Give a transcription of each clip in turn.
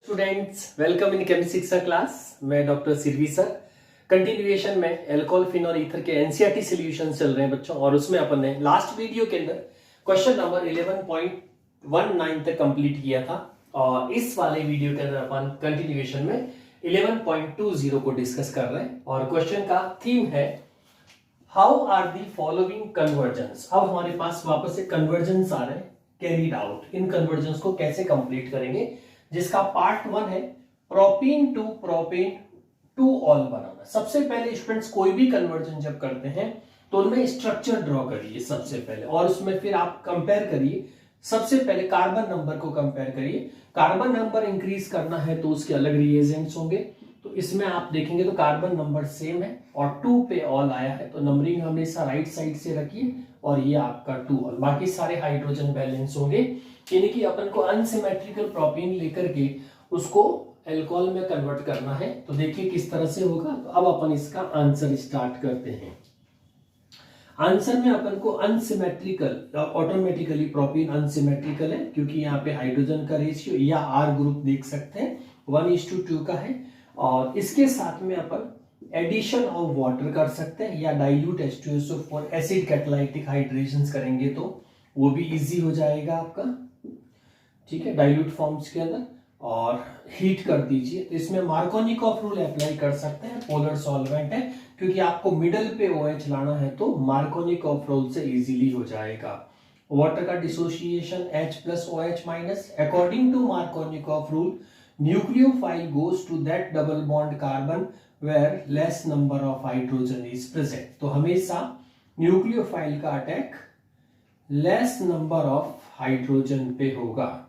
Students welcome in chemistry का class. मैं doctor Sirvi sir. Continuation में एल्कोहल फिनॉल ईथर के एनसीईआरटी सॉल्यूशन चल रहे हैं बच्चों, और उसमें अपन ने लास्ट वीडियो के अंदर क्वेश्चन नंबर 11.19 तक कंप्लीट किया था, और इस वाले वीडियो के अंदर अपन कंटिन्यूएशन में 11.20 को डिस्कस कर रहे हैं। और क्वेश्चन का थीम है how are the following conversions. अब हमारे पास वापस से कन्वर्जन्स आ रहे हैं कैरीड आउट। इन कन्वर्जन्स को कैसे कंप्लीट करेंगे, जिसका पार्ट 1 है प्रोपीन टू ऑल बनाना। सबसे पहले स्टूडेंट्स कोई भी कन्वर्जन जब करते हैं तो उनमें स्ट्रक्चर ड्रॉ करिए सबसे पहले, और उसमें फिर आप कंपेयर करिए। सबसे पहले कार्बन नंबर को कंपेयर करिए। कार्बन नंबर इंक्रीज करना है तो उसके अलग रिएजेंट्स होंगे। तो इसमें आप देखेंगे तो कार्बन नंबर सेम है और 2 पे ऑल आया है, तो नंबरिंग हमेशा राइट साइड से रखिए, और ये आपका 2 ऑल। बाकी सारे हाइड्रोजन बैलेंस होंगे, यानी कि अपन को अनसिमेट्रिकल प्रोपीन लेकर के उसको अल्कोहल में कन्वर्ट करना है। तो देखिए किस तरह से होगा। तो अब अपन इसका आंसर स्टार्ट करते हैं। आंसर में अपन को अनसिमेट्रिकल, ऑटोमेटिकली प्रोपीन अनसिमेट्रिकल है क्योंकि यहाँ पे हाइड्रोजन का रेशियो या आर ग्रुप देख सकते हैं 1:2 का है, और इसके साथ में अपन एडिशन ऑफ वाटर कर सकते हैं या डाइल्यूट H2SO4 एसिड कैटालाइटिक हाइड्रेशंस करेंगे तो वो भी इजी हो जाएगा आपका। ठीक है, डाइल्यूट फॉर्म्स के अंदर, और हीट कर दीजिए। तो इसमें मार्कोनिकॉफ रूल अप्लाई कर सकते हैं, पोलर सॉल्वेंट है क्योंकि आपको मिडल पे OH लाना है तो मार्कोनिकॉफ रूल से इजीली हो जाएगा। वाटर का dissociation H+OH- according to Markovnikov rule nucleophile goes to that double bond carbon where less number of hydrogen is present. तो हमेशा न्यूक्लियोफाइल का attack less number of hydrogen पे होगा,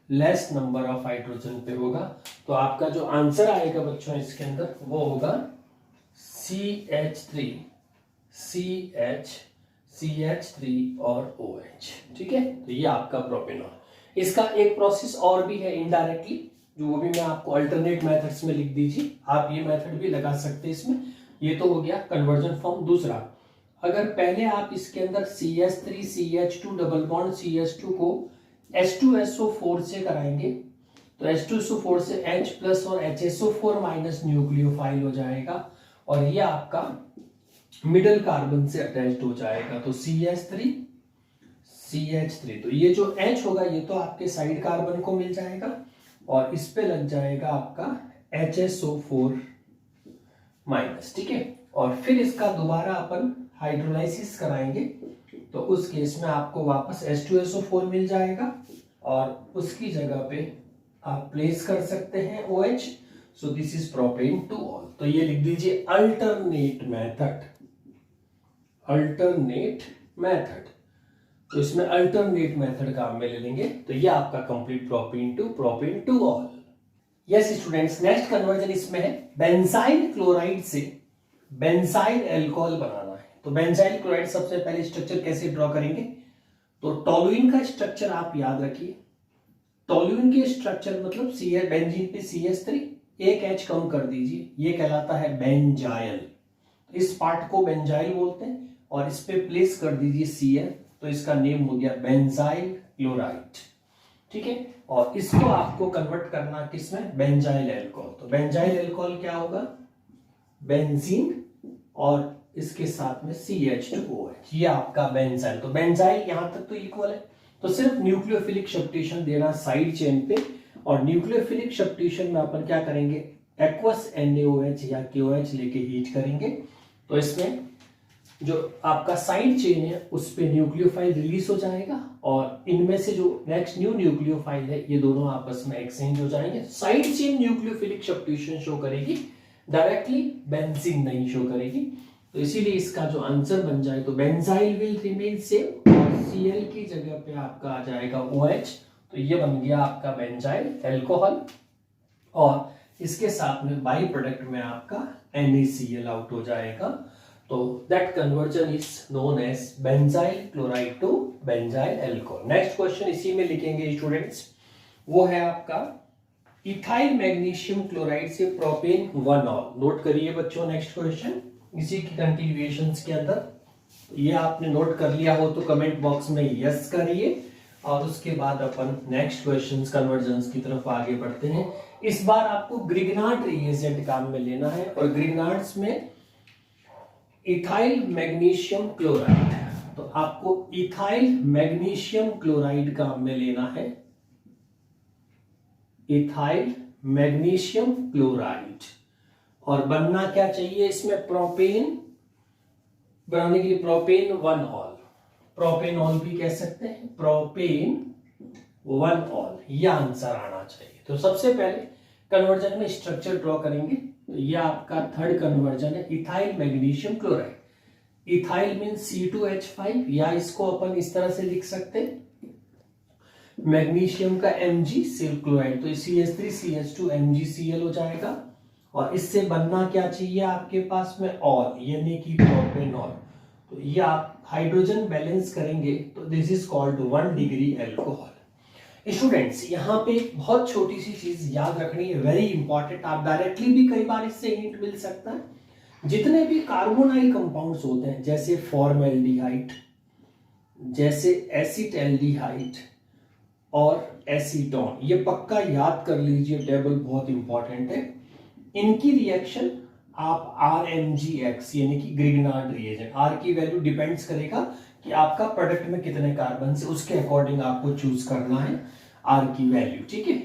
लेस नंबर ऑफ हाइड्रोजन पे होगा। तो आपका जो आंसर आएगा बच्चों इसके अंदर वो होगा CH3 और OH। ठीक है, तो ये आपका प्रोपेनॉल। इसका एक प्रोसेस और भी है इनडायरेक्टली, जो वो भी मैं आपको अल्टरनेट मेथड्स में लिख दीजिए। आप ये मेथड भी लगा सकते हैं इसमें। ये तो हो गया कन्वर्जन फॉर्म। दूसरा, अगर पहले आप इसके अंदर CH3 CH2 double bond CH2 को H2SO4 से कराएंगे तो H2SO4 से H+ और HSO4- न्यूक्लियोफाइल हो जाएगा, और ये आपका मिडल कार्बन से अटैच्ड हो जाएगा। तो CH3 तो ये जो H होगा ये तो आपके साइड कार्बन को मिल जाएगा, और इस पे लग जाएगा आपका HSO4-। ठीक है, और फिर इसका दोबारा अपन हाइड्रोलाइसिस कराएंगे तो उस केस में आपको वापस H2SO4 मिल जाएगा, और उसकी जगह पे आप प्लेस कर सकते हैं OH। So this is propane two all. तो ये लिख दीजिए अल्टरनेट मेथड। तो इसमें अल्टरनेट मेथड काम में ले लेंगे, तो ये आपका complete propane two all. Yes students, next conversion इसमें है बेंजाइल क्लोराइड से बेंजाइल अल्कोहल बनाना है। तो बेंजाइल क्लोराइड सबसे पहले स्ट्रक्चर कैसे ड्रॉ करेंगे, तो टोलुइन का स्ट्रक्चर आप याद रखिए। टोलुइन के स्ट्रक्चर मतलब बेंजीन पे CH3, एक H कम कर दीजिए, ये कहलाता है बेंजाइल। इस पार्ट को बेंजाइल बोलते हैं, और इस पे प्लेस कर दीजिए Cl, तो इसका नेम हो गया बेंजाइल क्लोराइड। ठीक है, और इसको आपको कन्वर्ट करना किसमें, बेंजाइल अल्कोहल। तो बेंजाइल अल्कोहल क्या होगा, बेंजीन और इसके साथ में CH2OH, ये आपका बेंजाइल। तो बेंजाइल यहां तक तो इक्वल है, तो सिर्फ न्यूक्लियोफिलिक सब्स्टिट्यूशन देना साइड चेन पे, और न्यूक्लियोफिलिक सब्स्टिट्यूशन में अपन क्या करेंगे, एक्वस NaOH या KOH लेके हीट करेंगे। तो इसमें जो आपका साइड चेन है उस पे न्यूक्लियोफाइल रिलीज हो जाएगा, और इनमें से जो नेक्स्ट न्यू न्यूक्लियोफाइल है ये दोनों आपस में एक्सचेंज हो जाएंगे। Side chain nucleophilic substitution show करेगी, डायरेक्टली बेंजीन नहीं शो करेगी। तो इसीलिए इसका जो आंसर बन जाए तो बेंजाइल विल रिमेन सेम, और Cl की जगह पे आपका आ जाएगा OH। तो ये बन गया आपका बेंजाइल अल्कोहल, और इसके साथ में बाई प्रोडक्ट में आपका NaCl आउट हो जाएगा। तो that conversion is known as benzyl chloride to benzyl alcohol. Next question इसी में लिखेंगे स्टूडेंट्स, वो है आपका इथाइल मैग्नीशियम क्लोराइड से प्रोपेन 1 ऑल। नोट करिए बच्चों नेक्स्ट क्वेश्चन इसी की कंटिन्यूएशंस के अंदर। ये आपने नोट कर लिया हो तो कमेंट बॉक्स में यस करिए, और उसके बाद अपन नेक्स्ट क्वेश्चंस कन्वर्जन्स की तरफ आगे बढ़ते हैं। इस बार आपको ग्रिग्नार्ड रिएजेंट काम में लेना है और ग्रिग्नार्ड्स में इथाइल मैग्नीशियम क्लोराइड, तो आपको इथाइल मैग्नीशियम क्लोराइड काम में लेना है। इथाइल मैग्नीशियम क्लोराइड, और बनना क्या चाहिए इसमें, प्रोपेन बनाने के लिए प्रोपेन 1 ऑल, प्रोपेनॉल भी कह सकते हैं, प्रोपेन 1 ऑल, यह आंसर आना चाहिए। तो सबसे पहले कन्वर्जन में स्ट्रक्चर ड्रॉ करेंगे। तो यह आपका थर्ड कन्वर्जन है, ethyl magnesium chloride. Ethyl means C2H5, या इसको अपन इस तरह से लिख सकते हैं, मैग्नीशियम का Mg सिल क्लोराइड, तो CH3CH2 MgCl हो जाएगा। और इससे बनना क्या चाहिए आपके पास में, ऑल, यानी कि प्रोपेनॉल। तो ये आप हाइड्रोजन बैलेंस करेंगे तो this is called 1 degree alcohol. Students यहाँ पे बहुत छोटी सी चीज याद रखनी है, वेरी इंपॉर्टेंट, आप डायरेक्टली भी कई बार इससे हिंट मिल सकता है। जितने भी कार्बोनाइल कंपाउंड्स होते हैं, जैसे फॉर्मेल्डिहाइड, जैसे एसिटल्डिहाइड और एसीटोन, ये पक्का याद कर लीजिए, टेबल बहुत इंपॉर्टेंट है। इनकी रिएक्शन आप RMgX यानी कि ग्रिग्नार्ड रिएजेंट, R की वैल्यू डिपेंड्स करेगा कि आपका प्रोडक्ट में कितने कार्बन से, उसके अकॉर्डिंग आपको चूज करना है R की वैल्यू, ठीक है।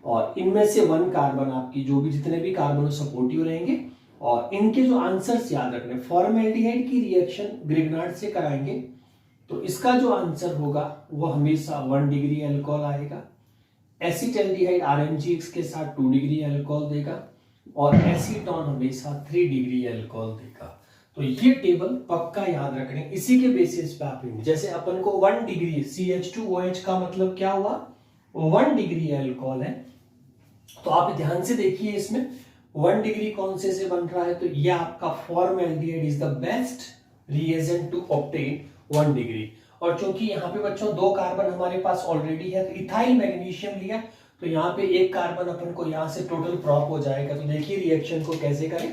और इनमें से 1 कार्बन आपकी जो भी जितने भी कार्बन सपोर्टिव रहेंगे। और इनके जो आंसर्स याद रखने, फॉर्मेल्डिहाइड की रिएक्शन ग्रिग्नार्ड से कराएंगे तो इसका जो आंसर होगा वो हमेशा 1 डिग्री अल्कोहल आएगा। एसिटल्डिहाइड RMgX के साथ 2 डिग्री अल्कोहल देगा और एसीटोन हमेशा 3 डिग्री अल्कोहल देगा। तो ये टेबल पक्का याद रखने, इसी के बेसिस पे आप, जैसे अपन को 1 डिग्री CH2OH का मतलब क्या हुआ, 1 डिग्री अल्कोहल है। तो आप ध्यान से देखिए इसमें 1 डिग्री कौन से बन रहा है, तो ये आपका formaldehyde is the best reagent to obtain 1 degree. और चूंकि यहाँ पे बच्चों 2 कार्बन हमारे पास ऑलरेडी है, तो इथाइल मैग्नीशियम लिया, तो यहाँ पे 1 कार्बन अपन को यहाँ से टोटल ड्रॉप हो जाएगा। तो देखिए रिएक्शन को कैसे करें,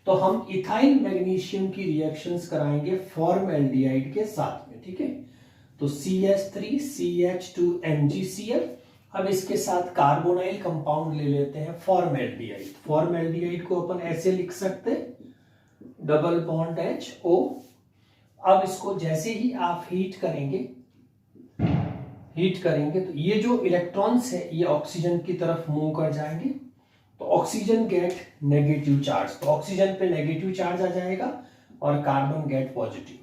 तो हम इथाइल मैग्नीशियम की रिएक्शंस कराएंगे फॉर्मेल्डिहाइड के साथ में, ठीक है। तो CH3CH2 MgCl, अब इसके साथ कार्बोनाइल कंपाउंड ले लेते हैं फॉर्मेल्डिहाइड। फॉर्मेल्डिहाइड को अपन ऐसे लिख सकते हैं, डबल बॉन्ड HO। अब इसको जैसे ही आप हीट करेंगे तो ये जो इलेक्ट्रॉन्स है ये ऑक्सीजन की तरफ मूव कर जाएंगे, तो ऑक्सीजन गेट नेगेटिव चार्ज, तो ऑक्सीजन पे नेगेटिव चार्ज आ जाएगा और carbon gate positive.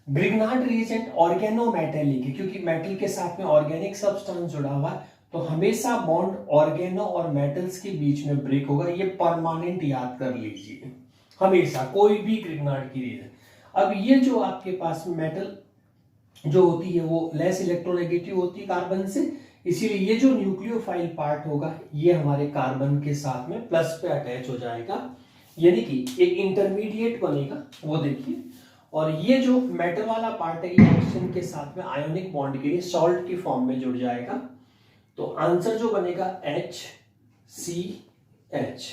Grignard reagent organometallic है, क्योंकि मेटल के साथ में ऑर्गेनिक सब्सटेंस जुड़ा हुआ है, तो हमेशा बॉन्ड ऑर्गेनो और मेटल्स के बीच में ब्रेक होगा। ये परमानेंट याद कर लीजिए हमेशा, कोई भी ग्रिग्नार्ड की रिएजेंट। अब ये जो आपके पास मेटल जो होती है वो लेस इलेक्ट्रोनेगेटिव होती है कार्बन से, इसीलिए ये जो न्यूक्लियोफाइल पार्ट होगा ये हमारे कार्बन के साथ में प्लस पे अटैच हो जाएगा, यानी कि एक इंटरमीडिएट बनेगा, वो देखिए। और ये जो मेटल वाला पार्ट है ये ऑक्सीजन के साथ में आयोनिक बॉन्ड के लिए सॉल्ट की फॉर्म में जुड़ जाएगा। तो आंसर जो बनेगा HCH,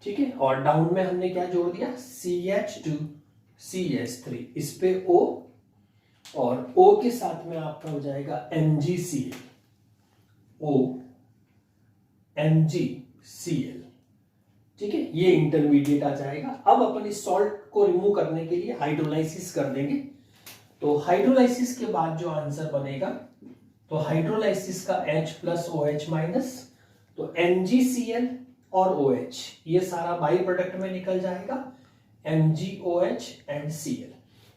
ठीक है। और डाउन में हमने क्या जोड़ दिया, CH2CH3, इस पे O, और O के साथ में आपका हो जाएगा MgCl, MgCl, ठीक है। ये इंटरमीडिएट आ जाएगा। अब अपन इस सॉल्ट को रिमूव करने के लिए हाइड्रोलाइसिस कर देंगे। तो हाइड्रोलाइसिस के बाद जो आंसर बनेगा, तो हाइड्रोलाइसिस का H+OH-, तो MgCl और OH ये सारा बाई प्रोडक्ट में निकल जाएगा, MgOH एंड Cl।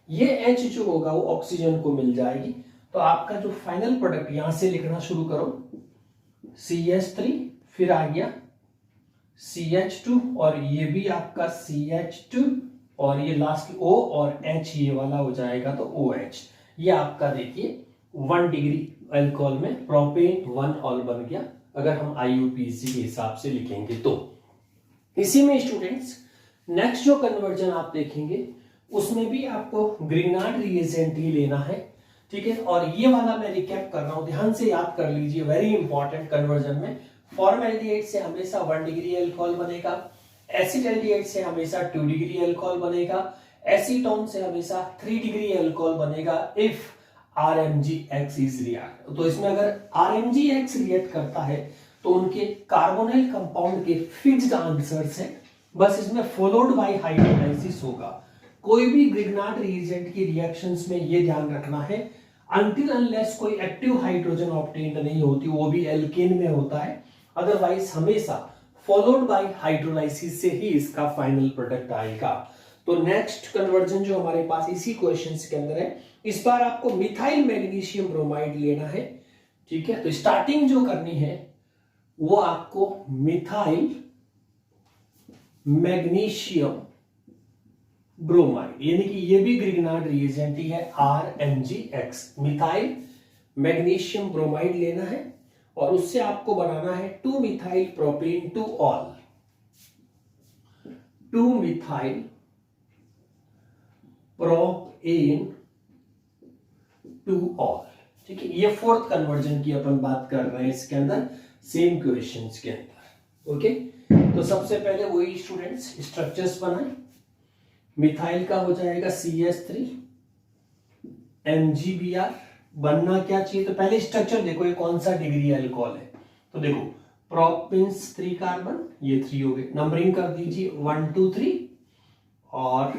ये H जो होगा वो ऑक्सीजन को मिल जाएगी। तो आपका जो फाइनल प्रोडक्ट यहां से लिखना शुरू करो, CH3, फिर आ गया CH2, और ये भी आपका CH2, और ये लास्ट O और H ये वाला हो जाएगा तो OH। ये आपका देखिए 1 डिग्री अल्कोहल में प्रोपेन 1 ऑल बन गया, अगर हम IUPAC के हिसाब से लिखेंगे तो। इसी में स्टूडेंट्स नेक्स्ट जो कन्वर्जन आप देखेंगे उसमें भी आपको ग्रिग्नार्ड रिएजेंट ही लेना है, ठीक है। और ये वाला मैं रिकैप कर रहा हूं, ध्यान से याद कर लीजिए, वेरी इंपॉर्टेंट। कन्वर्जन में फॉर्मेल्डिहाइड से हमेशा 1 डिग्री अल्कोहल बनेगा, एसिटल्डिहाइड से हमेशा 2 डिग्री अल्कोहल बनेगा, एसीटोन से हमेशा 3 डिग्री अल्कोहल बनेगा इफ RMgX इज रिएक्ट। तो इसमें अगर RMgX रिएक्ट करता है तो उनके कार्बोनाइल कंपाउंड के फिक्स्ड आंसर्स है, बस इसमें फॉलोड बाय हाइड्रोलाइसिस होगा। कोई भी ग्रिग्नार्ड रिएजेंट की रिएक्शंस में ये ध्यान रखना है, अनटिल अनलेस कोई एक्टिव हाइड्रोजन ऑब्टेन्ड नहीं होती, वो भी एल्केन में होता है, अदरवाइज हमेशा फॉलोड बाय हाइड्रोलाइसिस से ही इसका फाइनल प्रोडक्ट आएगा। तो नेक्स्ट कन्वर्जन जो हमारे पास इसी क्वेश्चंस के अंदर है, इस बार आपको मिथाइल मैग्नीशियम ब्रोमाइड लेना है, ठीक है। तो स्टार्टिंग जो करनी है वो आपको मिथाइल मैग्नीशियम ब्रोमाइड, यानी कि ये भी ग्रिग्नार्ड रिएजेंट ही है, RMgX, मिथाइल मैग्नीशियम ब्रोमाइड लेना है और उससे आपको बनाना है 2 methyl propane two all, 2 methyl propane two all, ठीक है। ये फोर्थ कन्वर्जन की अपन बात कर रहे हैं इसके अंदर, सेम क्वेश्चंस के अंदर, ओके। तो सबसे पहले वही स्टूडेंट्स स्ट्रक्चर्स बनाएं। मिथाइल का हो जाएगा CH3 MgBr, बनना क्या चाहिए, तो पहले स्ट्रक्चर देखो ये कौन सा डिग्री अल्कोहल है, तो देखो प्रोपेंस 3 कार्बन, ये 3 हो गए, नंबरिंग कर दीजिए 1 2 3 और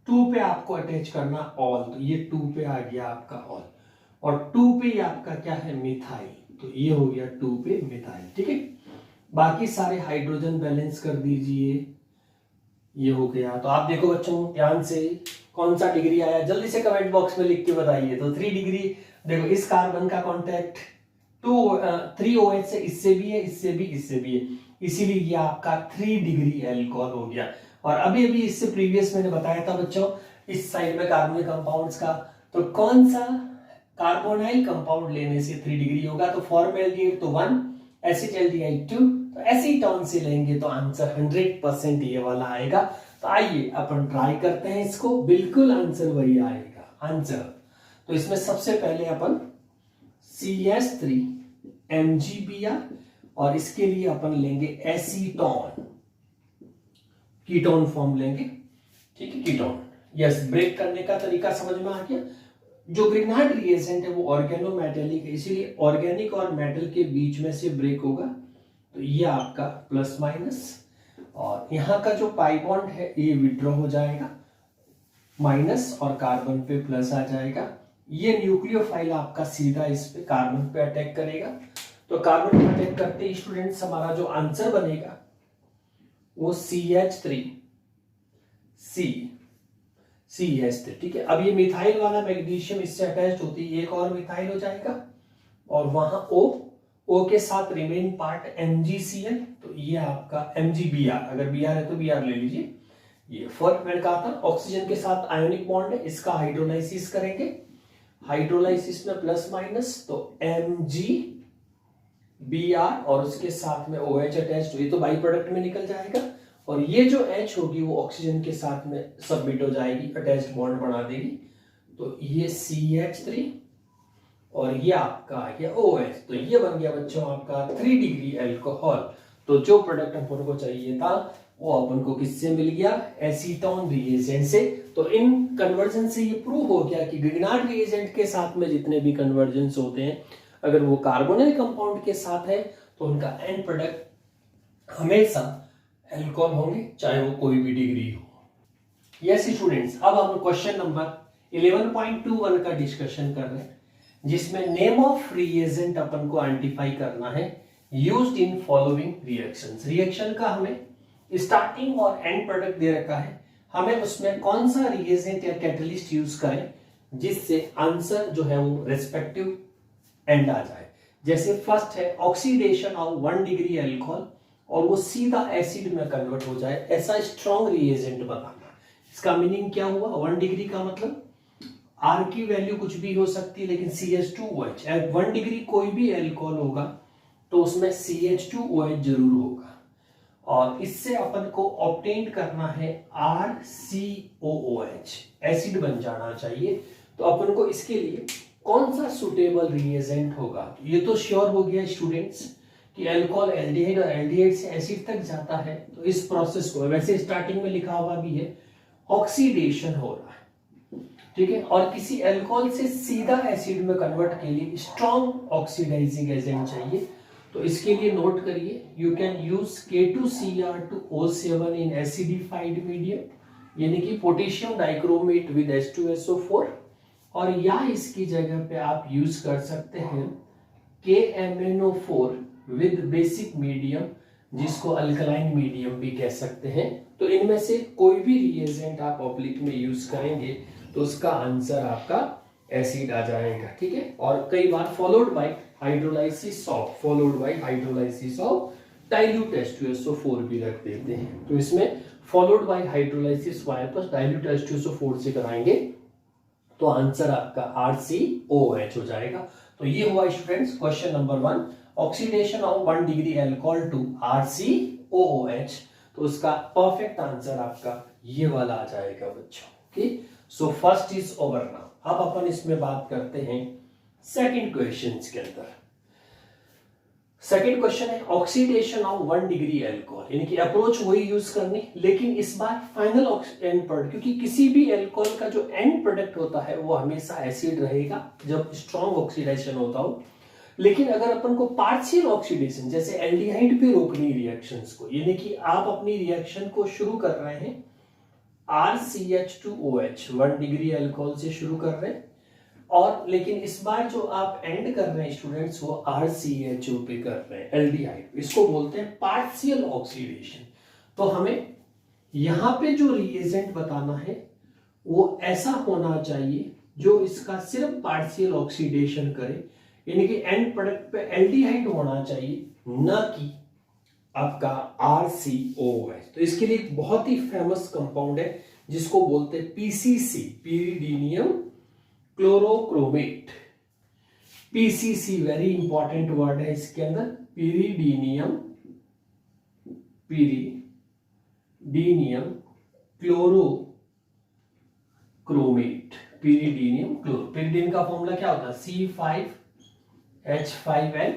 2 पे आपको अटैच करना ऑल, तो ये 2 पे आ गया आपका ऑल और 2 पे ये आपका क्या है मिथाइल, तो ये हो गया 2 पे मिथाइल, ठीक है। बाकी सारे हाइड्रोजन बैलेंस कर दीजिए, ये हो गया। तो आप देखो बच्चों ध्यान से कौन सा डिग्री आया, जल्दी से कमेंट बॉक्स में लिख के बताइए। तो 3 डिग्री देखो, इस कार्बन का कांटेक्ट 3 OH से इससे भी है, इससे भी, इससे भी है, इसीलिए ये आपका 3 डिग्री अल्कोहल हो गया। और अभी अभी इससे प्रीवियस मैंने बताया था बच्चों इस साइड में कार्बोनिक कंपाउंड्स का, तो कौन सा कार्बोनाइल कंपाउंड लेने से 3 डिग्री होगा, तो फॉर्मेल्डिहाइड तो 1, एसिटाल्डिहाइड 2, तो एसीटोन से लेंगे तो आंसर 100% ये वाला आएगा। तो आइए अपन ट्राई करते हैं इसको, बिल्कुल आंसर वही आएगा आंसर। तो इसमें सबसे पहले अपन CH3 MgBr और इसके लिए अपन लेंगे एसीटोन, कीटोन फॉर्म लेंगे, ठीक है, कीटोन। यस, ब्रेक करने का तरीका समझ में आ गया। जो ग्रिग्नार्ड रिएजेंट है वो ऑर्गेनोमेटेलिक है, इसीलिए ऑर्गेनिक और मेटल के बीच में से ब्रेक होगा, तो ये आपका प्लस माइनस, और यहाँ का जो पाई बॉन्ड है ये विड्रॉ हो जाएगा, माइनस और कार्बन पे प्लस आ जाएगा। ये न्यूक्लियोफाइल आपका सीधा इस पे कार्बन पे अटैक करेगा, तो कार्बन पे अटैक करते ही स्टूडेंट्स हमारा जो आंसर बनेगा वो CH3 CH3, ठीक है। अब ये मिथाइल वाला मैग्नीशियम इससे अटैच होती है, एक और मिथाइल हो जाएगा और वहां O के साथ रिमेन पार्ट MgCl, तो ये आपका MgBr, अगर Br है तो Br ले लीजिए। ये फर्क मैंने कहा था ऑक्सीजन के साथ आयोनिक बॉन्ड है, इसका हाइड्रोलाइसिस करेंगे, हाइड्रोलाइसिस में प्लस माइनस, तो MgBr और उसके साथ में OH अटैच्ड, ये तो बाई प्रोडक्ट में निकल जाएगा, और ये जो H होगी वो ऑक्सीजन के साथ में सबमिट हो जाएगी, अटैच्ड बॉन्ड बना देगी, तो ये CH3 और ये आपका आ गया OH, तो ये बन गया बच्चों आपका 3 डिग्री अल्कोहल। तो जो प्रोडक्ट अपन को चाहिए था वो अपन को किससे मिल गया, एसीटोन रिएजेंट से। तो इन कन्वर्जन से ये प्रूव हो गया कि ग्रिग्नार्ड रिएजेंट के साथ में जितने भी कन्वर्जन्स होते हैं, अगर वो कार्बोनिल कंपाउंड के साथ है तो उनका एंड प्रोडक्ट हमेशा अल्कोहल होंगे, चाहे वो कोई भी डिग्री हो। यस स्टूडेंट्स, अब हम क्वेश्चन नंबर 11.21 का डिस्कशन कर रहे हैं, जिसमें नेम ऑफ रिएजेंट अपन को आइडेंटिफाई करना है used in following reactions. Reaction का हमें स्टार्टिंग और एंड प्रोडक्ट दे रखा है, हमें उसमें कौन सा रिएजेंट या कैटलिस्ट यूज करें जिससे आंसर जो है वो रेस्पेक्टिव एंड आ जाए। जैसे फर्स्ट है ऑक्सीडेशन ऑफ 1 डिग्री अल्कोहल और वो सीधा एसिड में कन्वर्ट हो जाए, ऐसा स्ट्रॉन्ग रिएजेंट बताना। इसका मीनिंग क्या हुआ, 1 डिग्री का मतलब R की वैल्यू कुछ भी हो सकती है, लेकिन CH2OH 1 डिग्री कोई भी अल्कोहल होगा तो उसमें CH2OH जरूर होगा, और इससे अपन को ऑब्टेन करना है RCOOH, एसिड बन जाना चाहिए। तो अपन को इसके लिए कौन सा सुटेबल रिएजेंट होगा, ये तो श्योर हो गया स्टूडेंट्स कि अल्कोहल एल्डिहाइड और एल्डिहाइड से एसिड तक जाता है, तो इस प्रोसेस को वैसे स्टार्टिंग में लिखा हुआ भी है ऑक्सीडेशन हो रहा है, ठीक है। और किसी अल्कोहल से सीधा एसिड में कन्वर्ट के लिए स्ट्रॉन्ग ऑक्सीडाइजिंग एजेंट चाहिए। तो इसके लिए नोट करिए, you can use K2Cr2O7 in acidified medium, यानी कि पोटेशियम डाइक्रोमेट विद H2SO4, और या इसकी जगह पे आप यूज कर सकते हैं KMnO4 विद बेसिक मीडियम, जिसको अल्कलाइन मीडियम भी कह सकते हैं। तो इनमें से कोई भी रिएजेंट आप ऑब्लिक में यूज करेंगे तो उसका आंसर आपका एसिड आ जाएगा, ठीक है। और कई बार followed by hydrolysis of dilute H2SO4 भी रख देते हैं। तो इसमें फॉलोड बाय हाइड्रोलाइसिस वायरस डाइल्यूट H2SO4 से कराएंगे तो आंसर आपका RCOH हो जाएगा। तो ये हुआ students question number 1, oxidation of 1 degree alcohol to RCOH। तो उसका परफेक्ट आंसर आपका ये वाला आ जाएगा बच्चों। Okay, so first is over now. अब अपन इसमें बात करते हैं सेकंड क्वेश्चन के अंदर। सेकंड क्वेश्चन है ऑक्सीडेशन ऑफ 1 डिग्री अल्कोहल, यानी कि अप्रोच वही यूज करनी, लेकिन इस बार फाइनल एंड प्रोडक्ट, क्योंकि किसी भी अल्कोहल का जो एंड प्रोडक्ट होता है वो हमेशा एसिड रहेगा जब स्ट्रॉन्ग ऑक्सीडेशन होता हो। लेकिन अगर अपन को पार्शियल ऑक्सीडेशन जैसे एल्डिहाइड पे रोकनी रिएक्शंस को, यानी कि आप अपनी रिएक्शन को शुरू कर रहे हैं RCH2OH 1 डिग्री अल्कोहल से शुरू कर रहे हैं, और लेकिन इस बार जो आप एंड कर रहे हैं स्टूडेंट्स वो RCHO पे कर रहे हैं, एल्डिहाइड, इसको बोलते हैं पार्शियल ऑक्सीडेशन। तो हमें यहां पे जो रिएजेंट बताना है वो ऐसा होना चाहिए जो इसका सिर्फ पार्शियल ऑक्सीडेशन करे, यानी कि एंड प्रोडक्ट पे एल्डिहाइड होना चाहिए, न कि आपका RCOH। तो इसके लिए एक बहुत ही फेमस कंपाउंड है जिसको बोलते हैं PCC, pyridinium chlorochromate. PCC very important word है इसके अंदर, pyridinium क्लोरोक्रोमेट। pyridinium का फॉर्मूला क्या होता है? C5H5N,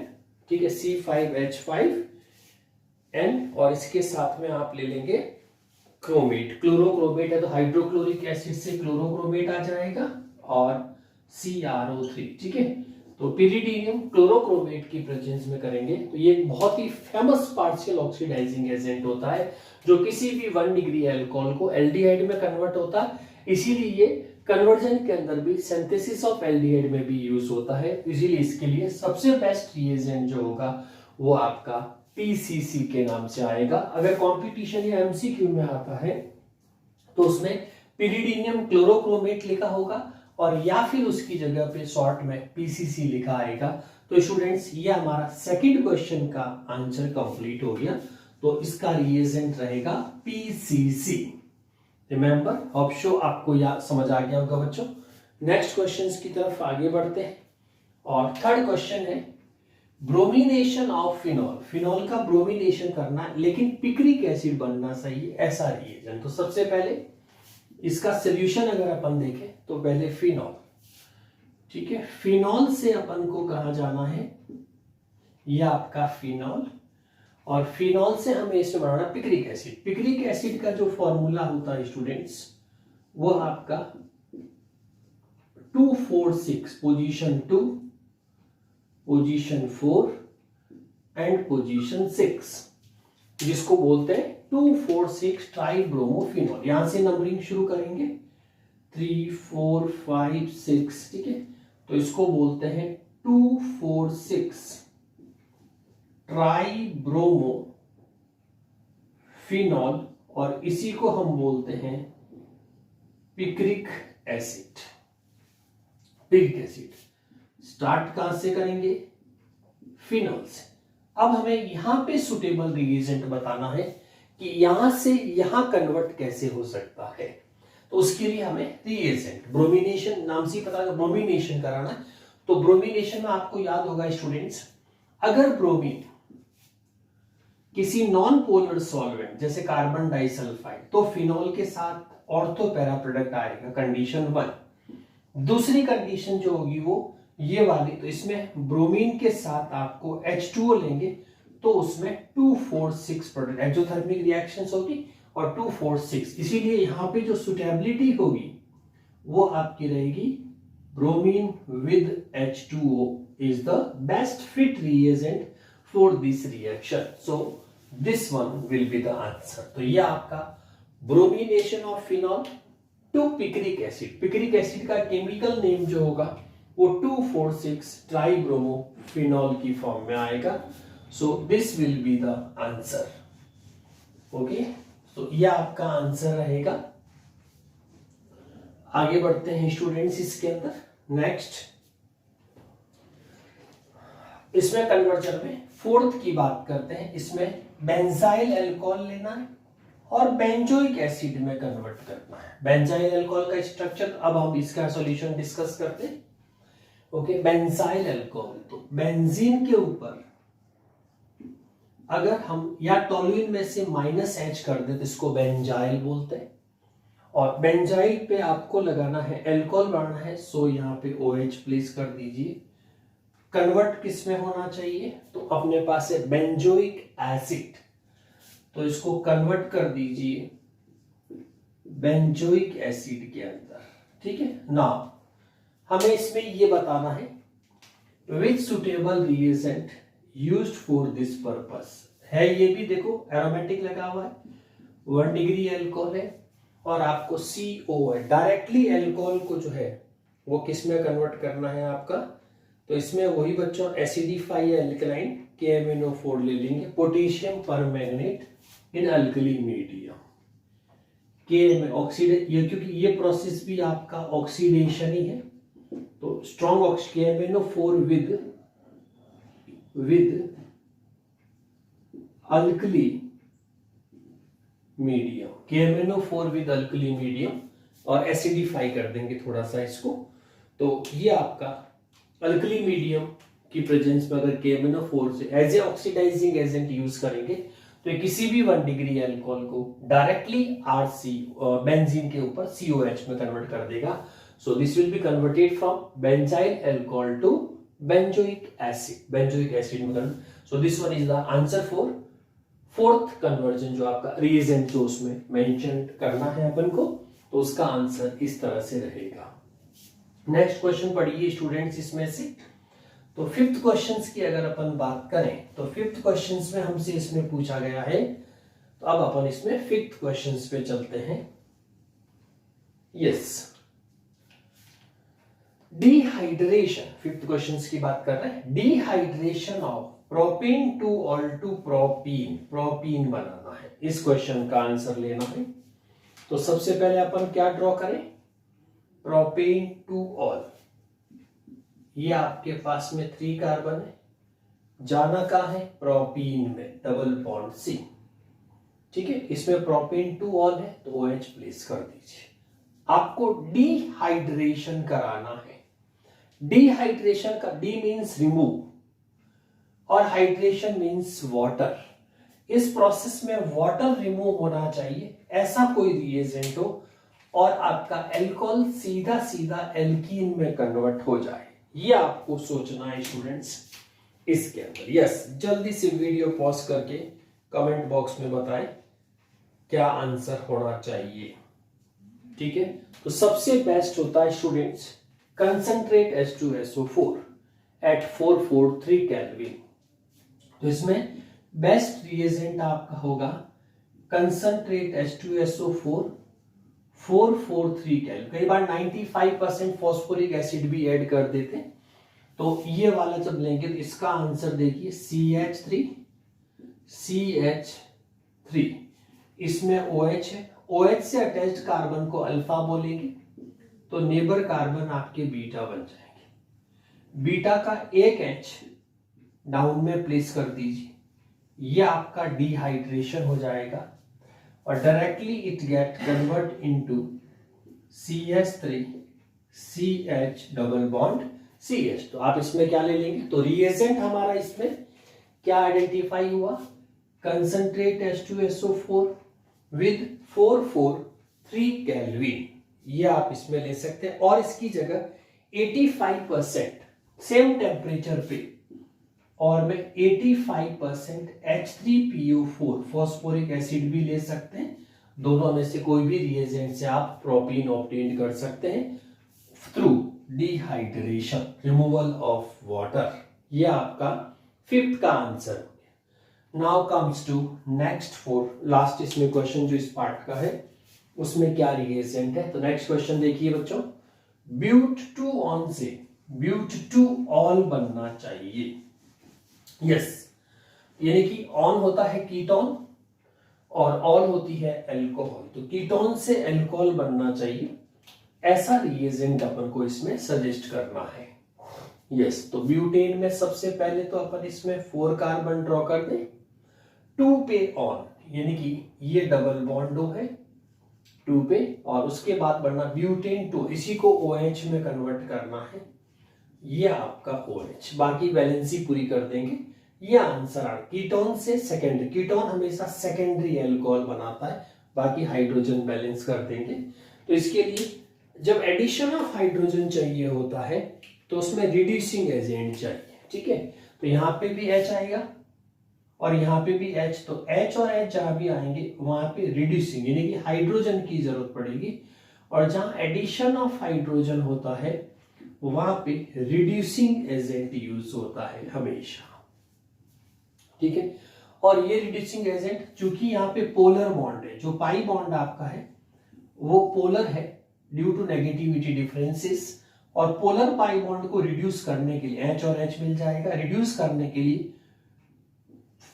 ठीक है, C5H5N, और इसके साथ में आप ले लेंगे क्रोमेट। क्लोरोक्रोमेट है तो हाइड्रोक्लोरिक एसिड से क्लोरोक्रोमेट आ जाएगा और CrO3, ठीक है। तो pyridinium क्लोरोक्रोमेट की प्रेजेंस में करेंगे तो ये एक बहुत ही फेमस पार्शियल ऑक्सीडाइजिंग एजेंट होता है जो किसी भी 1 डिग्री अल्कोहल को एल्डिहाइड में कन्वर्ट होता है। इसीलिए ये कन्वर्जन के अंदर भी सिंथेसिस ऑफ एल्डिहाइड में भी यूज होता है। इसीलिए इसके लिए सबसे बेस्ट रिएजेंट जो होगा वो आपका PCC के नाम से आएगा। अगर कॉम्पिटिशन या MCQ में आता है तो उसमें pyridinium क्लोरोक्रोमेट लिखा होगा और या फिर उसकी जगह पे शॉर्ट में PCC लिखा आएगा। तो स्टूडेंट्स ये हमारा सेकंड क्वेश्चन का आंसर कंप्लीट हो गया। तो इसका रिएजेंट रहेगा PCC। रिमेंबर, होप शो आपको याद समझ आ गया होगा बच्चों। नेक्स्ट क्वेश्चंस की तरफ आगे बढ़ते हैं और थर्ड क्वेश्चन है ब्रोमिनेशन ऑफ फिनॉल। फिनॉल का ब्रोमिनेशन करना है लेकिन पिक्रिक एसिड बनना चाहिए, ऐसा रिएजेंट। तो सबसे पहले इसका सोल्यूशन अगर अपन देखें तो पहले फिनॉल, ठीक है, फिनॉल से अपन को कहां जाना है, यह आपका फिनॉल, और फिनॉल से हमें इसे बनाना पिक्रिक एसिड। पिक्रिक एसिड का जो फॉर्मूला होता है स्टूडेंट्स वो आपका 246, पोजीशन 2, पोजीशन 4 एंड पोजीशन 6, जिसको बोलते हैं 246 ट्राइब्रोमोफिनॉल। यहां से नंबरिंग शुरू करेंगे 3 4 5 6, ठीक है। तो इसको बोलते हैं 246 ट्राइब्रोमोफिनॉल और इसी को हम बोलते हैं picric acid. Picric acid start कहां से करेंगे, फिनॉल से। अब हमें यहां पे सुटेबल रिएजेंट बताना है कि यहां से यहां कन्वर्ट कैसे हो सकता है। तो उसके लिए हमें रिएजेंट, ब्रोमिनेशन नाम से ही पता है, ब्रोमिनेशन कराना है। तो ब्रोमिनेशन में आपको याद होगा स्टूडेंट्स, अगर ब्रोमीन किसी नॉन पोलर सॉल्वेंट जैसे कार्बन डाइसल्फाइड, तो फिनॉल के साथ ऑर्थो पैरा प्रोडक्ट आएगा, कंडीशन 1। दूसरी कंडीशन जो होगी वो ये वाली, तो इसमें ब्रोमीन के साथ आपको H2O लेंगे तो उसमें 246 प्रोडक्ट एक्सोथर्मिक रिएक्शंस होगी और 246। इसीलिए यहां पे जो सुटेबिलिटी होगी वो आपकी रहेगी bromine with H2O is the best fit reagent for this reaction. So this one will be the answer. तो ये आपका bromination of phenol to picric acid, picric acid का केमिकल नेम जो होगा वो 2,4,6 ट्राइब्रोमोफिनॉल की फॉर्म में आएगा. So this will be the answer. Okay, तो ये आपका आंसर रहेगा. आगे बढ़ते हैं स्टूडेंट्स इसके अंदर. नेक्स्ट, इसमें कन्वर्जन में फोर्थ की बात करते हैं. इसमें बेंजाइल अल्कोहल लेना है और बेंजोइक एसिड में कन्वर्ट करना है. बेंजाइल अल्कोहल का स्ट्रक्चर अब हम इसका सॉल्यूशन डिस्कस करते हैं. ओके, बेंजाइल अल्कोहल, तो बेंजीन के ऊपर अगर हम या टोलुइन में से -H कर दे तो इसको बेंजाइल बोलते हैं. और बेंजाइल पे आपको लगाना है अल्कोहल बनाना है, सो यहाँ पे OH प्लेस कर दीजिए. कन्वर्ट किस में होना चाहिए, तो अपने पास है बेंजोइक एसिड, तो इसको कन्वर्ट कर दीजिए बेंजोइक एसिड के अंदर. ठीक है ना. हमें इसमें ये बताना है which suitable reagent used for this purpose है. ये भी देखो एरोमेटिक लगा हुआ है, 1 डिग्री अल्कोहल है और आपको CO है. डायरेक्टली अल्कोहल को जो है वो किस में कन्वर्ट करना है आपका, तो इसमें वही बच्चों एसिडिफाई अल्कलाइन KMnO4 ले लेंगे. पोटेशियम परमैंगनेट इन अल्कली मीडियम के में ऑक्सीडेट, ये क्योंकि ये प्रोसेस भी आपका ऑक्सीडेशन ही है, तो strong KMnO4 with alkali medium, KMnO4 with alkali medium, और एसिडिफाई कर देंगे थोड़ा सा इसको. तो ये आपका अल्कली मीडियम की प्रेजेंस में अगर KMnO4 से as a oxidising agent use करेंगे तो ये किसी भी 1 डिग्री अल्कोहल को डायरेक्टली RC बेंजीन के ऊपर COH में कन्वर्ट कर देगा. So this will be converted from benzyl alcohol to benzoic acid, benzoic acid में convert. So this one is the answer for fourth conversion जो आपका रिएजेंट जो उसमें मेंशन करना है अपन को, तो उसका आंसर इस तरह से रहेगा. नेक्स्ट क्वेश्चन पढ़िए स्टूडेंट्स इसमें से. तो फिफ्थ क्वेश्चंस की अगर अपन बात करें तो फिफ्थ क्वेश्चंस में हमसे इसमें पूछा गया है, तो अब अपन इसमें फिफ्थ क्वेश्चंस पे चलते हैं. यस, डिहाइड्रेशन, फिफ्थ क्वेश्चंस की बात कर रहे हैं. Dehydration of propane two ol to propene, propene बनाना है. इस क्वेश्चन का आंसर लेना है. तो सबसे पहले अपन क्या ड्रॉ करें, प्रोपेन टू ऑल. ये आपके पास में 3 कार्बन है, जाना कहां है, प्रोपीन में, डबल बॉन्ड C. ठीक है, इसमें प्रोपेन टू ऑल है तो OH प्लेस कर दीजिए. आपको डिहाइड्रेशन कराना है. डिहाइड्रेशन का D मीन्स रिमूव और हाइड्रेशन मीन्स वाटर. इस प्रोसेस में वाटर रिमूव होना चाहिए, ऐसा कोई रिएजेंट हो और आपका अल्कोहल सीधा सीधा एल्कीन में कन्वर्ट हो जाए. ये आपको सोचना है स्टूडेंट्स इसके अंदर. यस, जल्दी से वीडियो पॉज करके कमेंट बॉक्स में बताएं क्या आंसर होना चाहिए. ठीक है, तो सबसे बेस्ट होता है students concentrate H2SO4 eight 443 kelvin. तो इसमें बेस्ट रिएजेंट आपका होगा कंसंट्रेट H2SO4 443 केल्विन. कई बार 95% फॉस्फोरिक एसिड भी ऐड कर देते हैं, तो ये वाला जब लेंगे तो इसका आंसर देखिए CH3. इसमें OH है, OH से अटैच्ड कार्बन को अल्फा बोलेंगे, तो नेबर कार्बन आपके बीटा बन जाएंगे. बीटा का एक H डाउन में प्लेस कर दीजिए, ये आपका डिहाइड्रेशन हो जाएगा और directly it get convert into CH3 CH double bond CH. तो आप इसमें क्या ले लेंगे, तो रिएजेंट हमारा इसमें क्या आइडेंटिफाई हुआ, कंसंट्रेट H2SO4 विद 443 केल्विन. ये आप इसमें ले सकते हैं और इसकी जगह 85% सेम टेम्परेचर पे और मैं 85% H3PO4 फॉस्फोरिक एसिड भी ले सकते हैं दोनों में से कोई भी रिएजेंट से आप प्रोपीन ऑब्टेन कर सकते हैं through dehydration, removal of water. ये आपका 5th का आंसर हो गया। Now comes to next 4, last इसमें क्वेश्चन जो इस पार्ट का है उसमें क्या रिएजेंट है। तो नेक्स्ट क्वेश्चन देखिए बच्चों, ब्यूट टू ऑन से ब्यूट टू ऑल बनना चाहिए। यस, यानी कि ऑन होता है कीटोन और ऑल होती है अल्कोहल, तो कीटोन से अल्कोहल बनना चाहिए, ऐसा रिएजेंट अपन को इसमें सजेस्ट करना है। यस, तो ब्यूटेन में सबसे पहले तो अपन इसमें 4 कार्बन ड्रॉ कर दें, 2 पे ऑन, यानी कि ये डबल बॉन्ड है 2 पे, और उसके बाद बनना ब्यूटेन 2, इसी को OH में कन्वर्ट करना है, ये आपका OH, बाकी वैलेंसी पूरी कर देंगे। ये आंसर आ, कीटोन से सेकेंडरी, कीटोन हमेशा सेकेंडरी अल्कोहल बनाता है, बाकी हाइड्रोजन बैलेंस कर देंगे। तो इसके लिए जब एडिशन ऑफ हाइड्रोजन चाहिए होता है तो उसमें रिड्यूसिंग एजेंट चाहिए, ठीक है। तो यहाँ पे भी H आएगा और यहाँ पे भी H, तो H और H जहां भी आएंगे वहां पे रिड्यूसिंग यानी कि हाइड्रोजन की जरूरत पड़ेगी, और जहां एडिशन ऑफ हाइड्रोजन होता है वहां पे रिड्यूसिंग एजेंट यूज होता है हमेशा, ठीक है। और ये रिड्यूसिंग एजेंट चूंकि यहाँ पे पोलर बॉन्ड है, जो पाई बॉन्ड आपका है वो पोलर है ड्यू टू नेगेटिविटी डिफरेंसेस, और पोलर पाई बॉन्ड को रिड्यूस करने के लिए H और H मिल जाएगा, रिड्यूस करने के लिए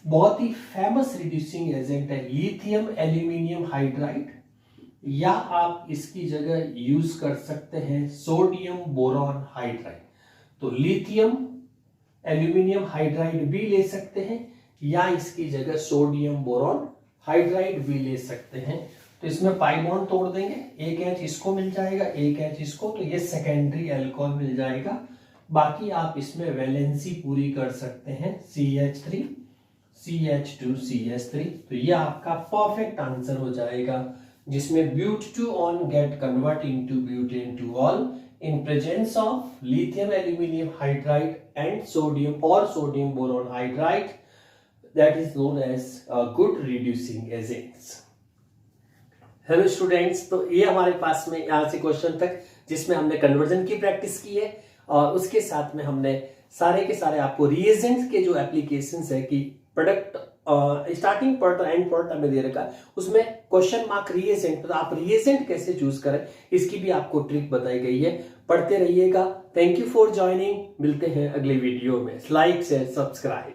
बहुत ही फेमस रिड्यूसिंग एजेंट है लिथियम एल्यूमिनियम हाइड्राइड, या आप इसकी जगह यूज कर सकते हैं सोडियम बोरॉन हाइड्राइड। तो लिथियम एल्यूमिनियम हाइड्राइड भी ले सकते हैं, या इसकी जगह सोडियम बोरॉन हाइड्राइड भी ले सकते हैं। तो इसमें पाई बॉन्ड तोड़ देंगे, एक H इसको मिल जाएगा, एक H इसको, तो ये सेकेंडरी अल्कोहल मिल जाएगा। बाकी आप इसमें वैलेंसी पूरी कर सकते हैं CH3 CH2 CH3, तो ये आपका परफेक्ट आंसर हो जाएगा, जिसमें but two on get convert into butane two ol in presence of lithium aluminum hydride and sodium boron hydride, that is known as good reducing agents। Hello students, तो ये हमारे पास में यहाँ से क्वेश्चन तक जिसमें हमने कन्वर्जन की प्रैक्टिस की है, और उसके साथ में हमने सारे के सारे आपको रिएजेंट के जो एप्लीकेशंस है कि प्रोडक्ट स्टार्टिंग पार्ट और एंड पार्ट हमें दे रखा है, उसमें क्वेश्चन मार्क रिएजेंट, तो आप रिएजेंट कैसे चूज करें इसकी भी आपको ट्रिक बताई गई है। पढ़ते रहिएगा। थैंक यू फॉर ज्वाइनिंग, मिलते हैं अगले वीडियो में। Like share subscribe.